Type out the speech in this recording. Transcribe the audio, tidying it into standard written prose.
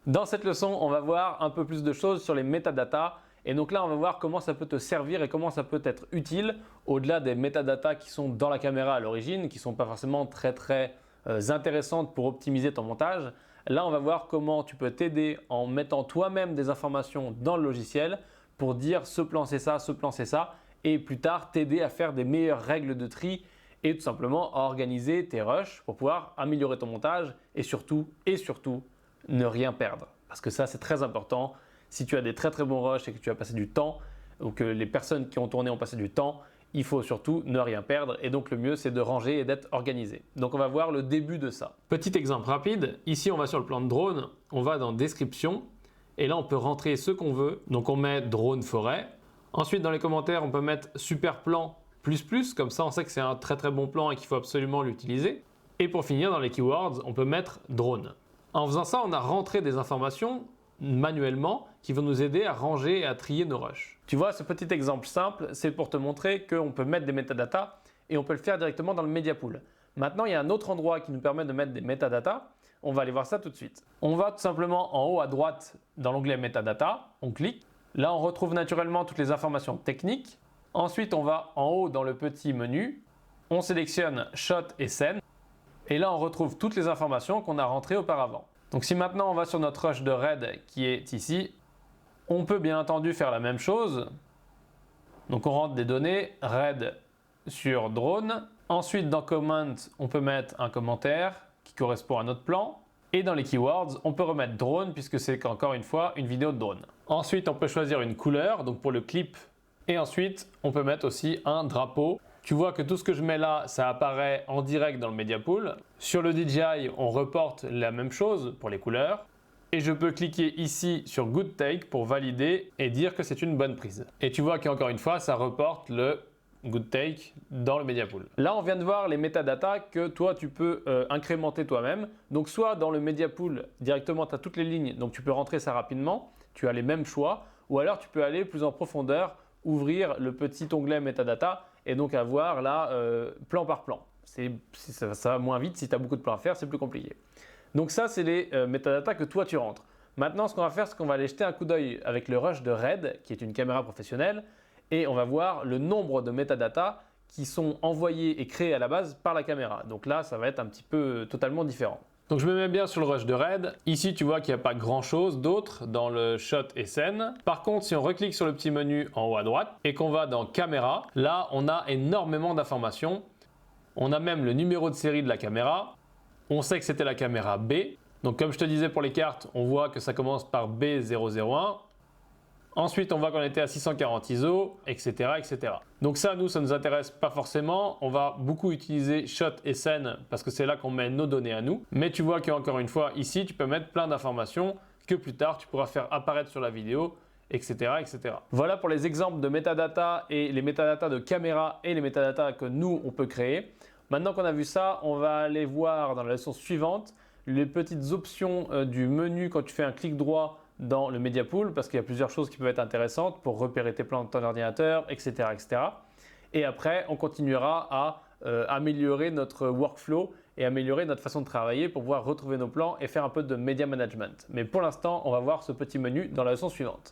Dans cette leçon, on va voir un peu plus de choses sur les métadatas. Et donc là, on va voir comment ça peut te servir et comment ça peut être utile au-delà des métadatas qui sont dans la caméra à l'origine, qui ne sont pas forcément très intéressantes pour optimiser ton montage. Là, on va voir comment tu peux t'aider en mettant toi-même des informations dans le logiciel pour dire ce plan c'est ça, ce plan c'est ça, et plus tard t'aider à faire des meilleures règles de tri et tout simplement à organiser tes rushs pour pouvoir améliorer ton montage et surtout ne rien perdre. Parce que ça, c'est très important. Si tu as des très bons rushs et que tu as passé du temps ou que les personnes qui ont tourné ont passé du temps, il faut surtout ne rien perdre et donc le mieux c'est de ranger et d'être organisé. Donc on va voir le début de ça. Petit exemple rapide, ici on va sur le plan de drone, on va dans description et là on peut rentrer ce qu'on veut. Donc on met drone forêt. Ensuite dans les commentaires on peut mettre super plan ++, comme ça on sait que c'est un très bon plan et qu'il faut absolument l'utiliser. Et pour finir dans les keywords on peut mettre drone. En faisant ça, on a rentré des informations manuellement qui vont nous aider à ranger et à trier nos rushs. Tu vois, ce petit exemple simple, c'est pour te montrer qu'on peut mettre des métadatas et on peut le faire directement dans le Media Pool. Maintenant, il y a un autre endroit qui nous permet de mettre des métadatas. On va aller voir ça tout de suite. On va tout simplement en haut à droite dans l'onglet Metadata, on clique. Là, on retrouve naturellement toutes les informations techniques. Ensuite, on va en haut dans le petit menu. On sélectionne Shot et Scène. Et là, on retrouve toutes les informations qu'on a rentrées auparavant. Donc si maintenant on va sur notre rush de RAID qui est ici, on peut bien entendu faire la même chose. Donc on rentre des données RAID sur drone. Ensuite dans Comment, on peut mettre un commentaire qui correspond à notre plan. Et dans les keywords, on peut remettre drone puisque c'est encore une fois une vidéo de drone. Ensuite, on peut choisir une couleur, donc pour le clip. Et ensuite, on peut mettre aussi un drapeau. Tu vois que tout ce que je mets là, ça apparaît en direct dans le Media Pool. Sur le DJI, on reporte la même chose pour les couleurs. Et je peux cliquer ici sur Good Take pour valider et dire que c'est une bonne prise. Et tu vois qu'encore une fois, ça reporte le Good Take dans le Media Pool. Là, on vient de voir les métadatas que toi, tu peux incrémenter toi-même. Donc, soit dans le Media Pool, directement, tu as toutes les lignes, donc tu peux rentrer ça rapidement. Tu as les mêmes choix. Ou alors, tu peux aller plus en profondeur, ouvrir le petit onglet métadata et donc avoir là plan par plan. Ça va moins vite, si tu as beaucoup de plans à faire, c'est plus compliqué. Donc ça, c'est les métadatas que toi tu rentres. Maintenant, ce qu'on va faire, c'est qu'on va aller jeter un coup d'œil avec le rush de RAID, qui est une caméra professionnelle, et on va voir le nombre de métadatas qui sont envoyés et créés à la base par la caméra. Donc là, ça va être un petit peu totalement différent. Donc je me mets bien sur le rush de RAID. Ici, tu vois qu'il n'y a pas grand chose d'autre dans le shot et scène. Par contre, si on reclique sur le petit menu en haut à droite et qu'on va dans caméra, là, on a énormément d'informations. On a même le numéro de série de la caméra. On sait que c'était la caméra B. Donc comme je te disais pour les cartes, on voit que ça commence par B001. Ensuite, on voit qu'on était à 640 ISO, etc. Donc ça, nous, ça ne nous intéresse pas forcément. On va beaucoup utiliser Shot et Scène parce que c'est là qu'on met nos données à nous. Mais tu vois qu'encore une fois, ici, tu peux mettre plein d'informations que plus tard, tu pourras faire apparaître sur la vidéo, etc. Voilà pour les exemples de métadatas et les métadatas de caméra et les métadatas que nous, on peut créer. Maintenant qu'on a vu ça, on va aller voir dans la leçon suivante les petites options du menu quand tu fais un clic droit dans le Media Pool parce qu'il y a plusieurs choses qui peuvent être intéressantes pour repérer tes plans de ton ordinateur, etc. Et après, on continuera à améliorer notre workflow et améliorer notre façon de travailler pour pouvoir retrouver nos plans et faire un peu de media management. Mais pour l'instant, on va voir ce petit menu dans la leçon suivante.